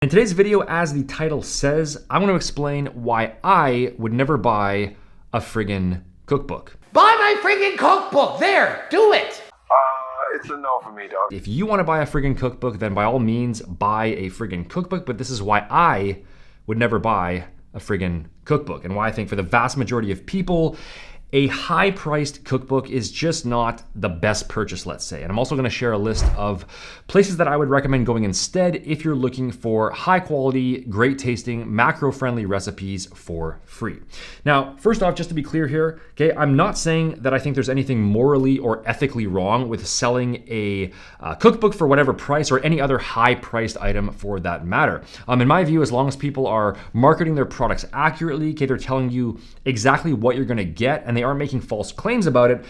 In today's video, as the title says, I want to explain why I would never buy a friggin' cookbook. Buy my friggin' cookbook! There, do it! It's a no for me, dog. If you want to buy a friggin' cookbook, then by all means, buy a friggin' cookbook, but this is why I would never buy a friggin' cookbook, and why I think for the vast majority of people, a high-priced cookbook is just not the best purchase, let's say. And I'm also gonna share a list of places that I would recommend going instead if you're looking for high-quality, great-tasting, macro-friendly recipes for free. Now, first off, just to be clear here, okay, I'm not saying that I think there's anything morally or ethically wrong with selling a cookbook for whatever price or any other high-priced item for that matter. In my view, as long as people are marketing their products accurately, okay, they're telling you exactly what you're gonna get, and they aren't making false claims about it,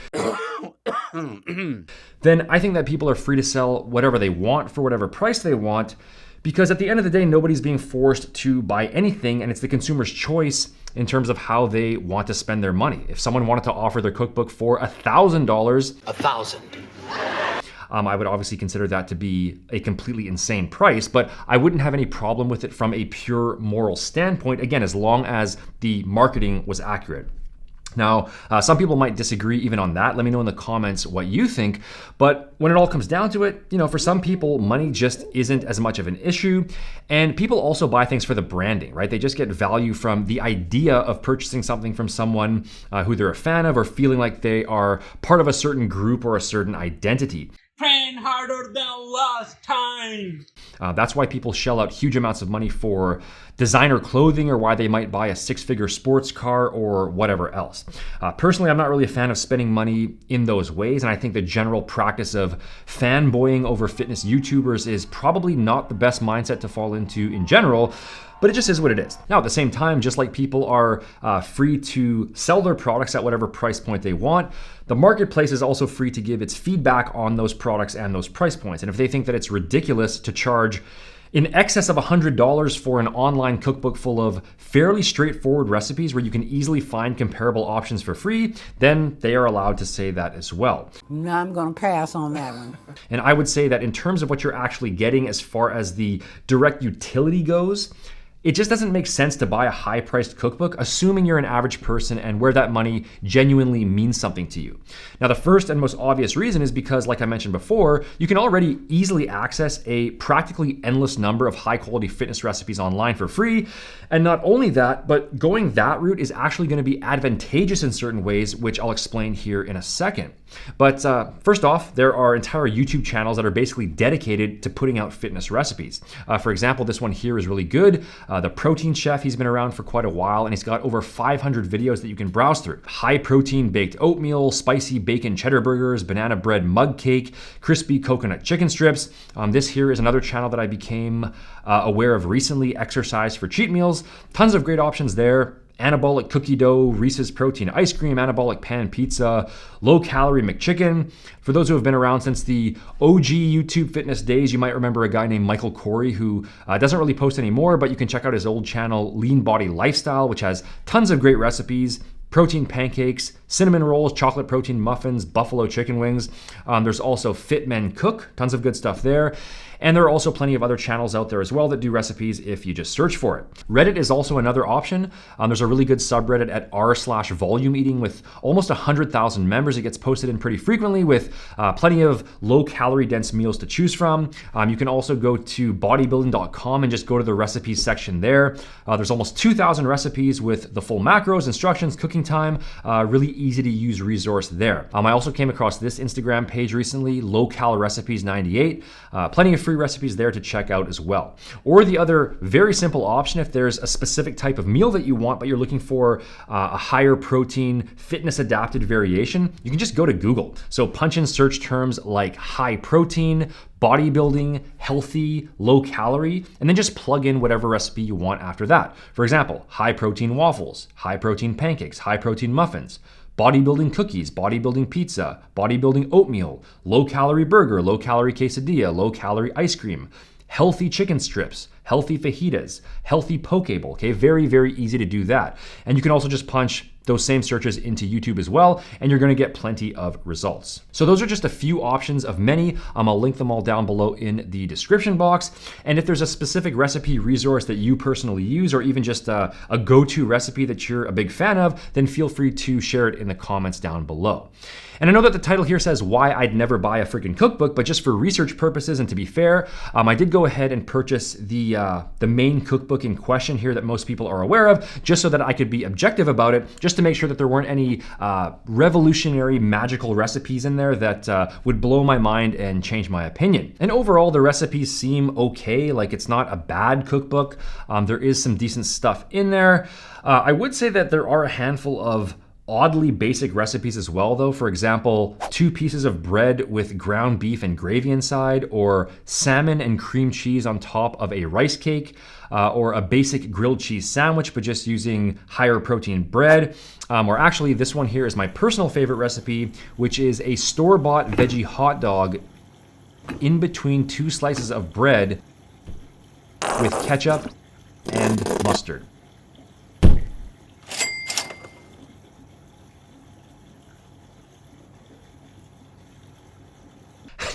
then I think that people are free to sell whatever they want for whatever price they want, because at the end of the day, nobody's being forced to buy anything, and it's the consumer's choice in terms of how they want to spend their money. If someone wanted to offer their cookbook for $1,000, I would obviously consider that to be a completely insane price, but I wouldn't have any problem with it from a pure moral standpoint, again, as long as the marketing was accurate. Now, some people might disagree even on that. Let me know in the comments what you think. But when it all comes down to it, for some people, money just isn't as much of an issue. And people also buy things for the branding, right? They just get value from the idea of purchasing something from someone who they're a fan of, or feeling like they are part of a certain group or a certain identity. Praying harder than last time. That's why people shell out huge amounts of money for designer clothing, or why they might buy a six-figure sports car or whatever else. Personally, I'm not really a fan of spending money in those ways, and I think the general practice of fanboying over fitness YouTubers is probably not the best mindset to fall into in general. But it just is what it is. Now, at the same time, just like people are free to sell their products at whatever price point they want, the marketplace is also free to give its feedback on those products and those price points. And if they think that it's ridiculous to charge in excess of $100 for an online cookbook full of fairly straightforward recipes where you can easily find comparable options for free, then they are allowed to say that as well. No, I'm gonna pass on that one. And I would say that in terms of what you're actually getting as far as the direct utility goes, it just doesn't make sense to buy a high-priced cookbook, assuming you're an average person and where that money genuinely means something to you. Now, the first and most obvious reason is because, like I mentioned before, you can already easily access a practically endless number of high-quality fitness recipes online for free. And not only that, but going that route is actually going to be advantageous in certain ways, which I'll explain here in a second. But first off, there are entire YouTube channels that are basically dedicated to putting out fitness recipes. For example, this one here is really good. The Protein Chef, he's been around for quite a while, and he's got over 500 videos that you can browse through. High protein baked oatmeal, spicy bacon cheddar burgers, banana bread mug cake, crispy coconut chicken strips. This here is another channel that I became aware of recently, Exercise for Cheat Meals. Tons of great options there. Anabolic cookie dough, Reese's protein ice cream, anabolic pan pizza, low-calorie McChicken. For those who have been around since the OG YouTube fitness days, you might remember a guy named Michael Corey who doesn't really post anymore, but you can check out his old channel, Lean Body Lifestyle, which has tons of great recipes. Protein pancakes, cinnamon rolls, chocolate protein muffins, buffalo chicken wings. There's also Fit Men Cook, tons of good stuff there. And there are also plenty of other channels out there as well that do recipes if you just search for it. Reddit is also another option. There's a really good subreddit at r/volume eating with almost 100,000 members. It gets posted in pretty frequently with plenty of low calorie dense meals to choose from. You can also go to bodybuilding.com and just go to the recipes section there. There's almost 2,000 recipes with the full macros, instructions, cooking time, really easy to use resource there. I also came across this Instagram page recently, Low Cal Recipes 98. Plenty of free recipes there to check out as well. Or the other very simple option, if there's a specific type of meal that you want, but you're looking for a higher protein, fitness adapted variation, you can just go to Google. So punch in search terms like high protein, bodybuilding, healthy, low calorie, and then just plug in whatever recipe you want after that. For example, high protein waffles, high protein pancakes, high protein muffins, bodybuilding cookies, bodybuilding pizza, bodybuilding oatmeal, low-calorie burger, low-calorie quesadilla, low-calorie ice cream, healthy chicken strips, healthy fajitas, healthy poke bowl. Okay, very, very easy to do that. And you can also just punch those same searches into YouTube as well, and you're gonna get plenty of results. So those are just a few options of many. I'll link them all down below in the description box. And if there's a specific recipe resource that you personally use, or even just a go-to recipe that you're a big fan of, then feel free to share it in the comments down below. And I know that the title here says why I'd never buy a freaking cookbook, but just for research purposes and to be fair, I did go ahead and purchase the main cookbook in question here that most people are aware of, just so that I could be objective about it, just to make sure that there weren't any revolutionary magical recipes in there that would blow my mind and change my opinion. And overall, the recipes seem okay. Like, it's not a bad cookbook. There is some decent stuff in there. I would say that there are a handful of oddly basic recipes as well though. For example, 2 pieces of bread with ground beef and gravy inside, or salmon and cream cheese on top of a rice cake, or a basic grilled cheese sandwich but just using higher protein bread. Or actually, this one here is my personal favorite recipe, which is a store-bought veggie hot dog in between 2 slices of bread with ketchup and mustard.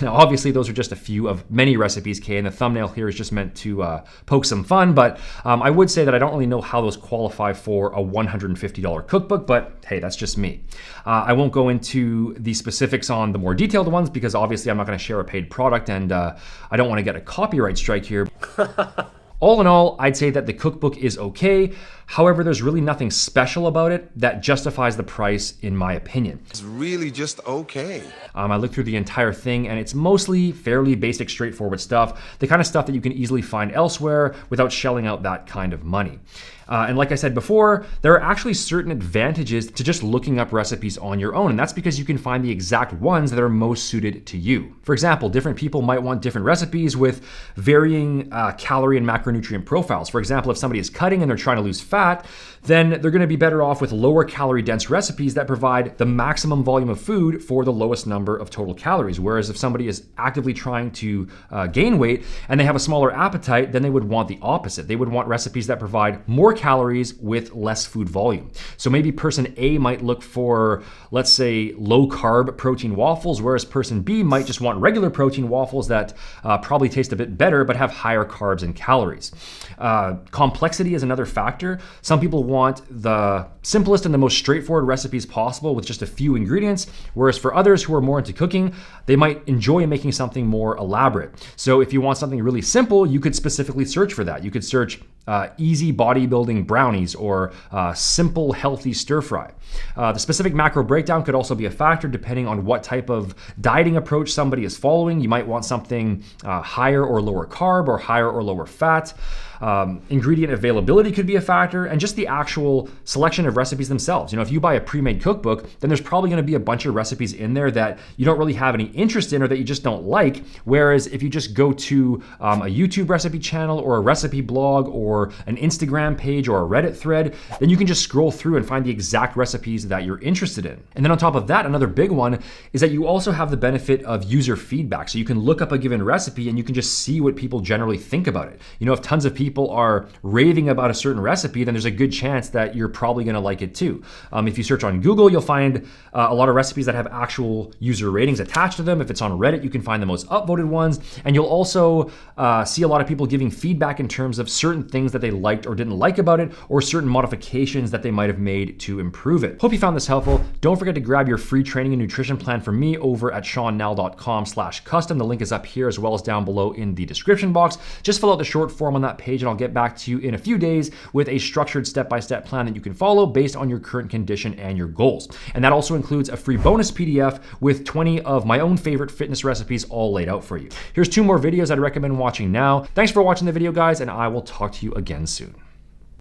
Now, obviously, those are just a few of many recipes, Kay, and the thumbnail here is just meant to poke some fun, but I would say that I don't really know how those qualify for a $150 cookbook, but hey, that's just me. I won't go into the specifics on the more detailed ones because obviously I'm not gonna share a paid product, and I don't wanna get a copyright strike here. All in all, I'd say that the cookbook is okay. However, there's really nothing special about it that justifies the price, in my opinion. It's really just okay. I looked through the entire thing and it's mostly fairly basic, straightforward stuff, the kind of stuff that you can easily find elsewhere without shelling out that kind of money. And like I said before, there are actually certain advantages to just looking up recipes on your own, and that's because you can find the exact ones that are most suited to you. For example, different people might want different recipes with varying calorie and macronutrient profiles. For example, if somebody is cutting and they're trying to lose fat, then they're gonna be better off with lower calorie dense recipes that provide the maximum volume of food for the lowest number of total calories. Whereas if somebody is actively trying to gain weight and they have a smaller appetite, then they would want the opposite. They would want recipes that provide more calories with less food volume. So maybe person A might look for, let's say, low carb protein waffles, whereas person B might just want regular protein waffles that probably taste a bit better but have higher carbs and calories. Complexity is another factor. Some people want the simplest and the most straightforward recipes possible with just a few ingredients, whereas for others who are more into cooking, they might enjoy making something more elaborate. So if you want something really simple, you could specifically search for that. You could search easy bodybuilding brownies or simple healthy stir fry. The specific macro breakdown could also be a factor depending on what type of dieting approach somebody is following. You might want something higher or lower carb or higher or lower fat. Ingredient availability could be a factor, and just the actual selection of recipes themselves. You know, if you buy a pre-made cookbook, then there's probably going to be a bunch of recipes in there that you don't really have any interest in or that you just don't like. Whereas if you just go to a YouTube recipe channel or a recipe blog or an Instagram page or a Reddit thread, then you can just scroll through and find the exact recipes that you're interested in. And then on top of that, another big one is that you also have the benefit of user feedback. So you can look up a given recipe and you can just see what people generally think about it. You know, if tons of people are raving about a certain recipe, then there's a good chance that you're probably going to like it too. If you search on Google, you'll find a lot of recipes that have actual user ratings attached to them. If it's on Reddit, you can find the most upvoted ones. And you'll also see a lot of people giving feedback in terms of certain things that they liked or didn't like about it, or certain modifications that they might have made to improve it. Hope you found this helpful. Don't forget to grab your free training and nutrition plan from me over at seannell.com/custom. The link is up here as well as down below in the description box. Just fill out the short form on that page and I'll get back to you in a few days with a structured step-by-step plan that you can follow based on your current condition and your goals. And that also includes a free bonus PDF with 20 of my own favorite fitness recipes all laid out for you. Here's 2 more videos I'd recommend watching now. Thanks for watching the video, guys, and I will talk to you again soon.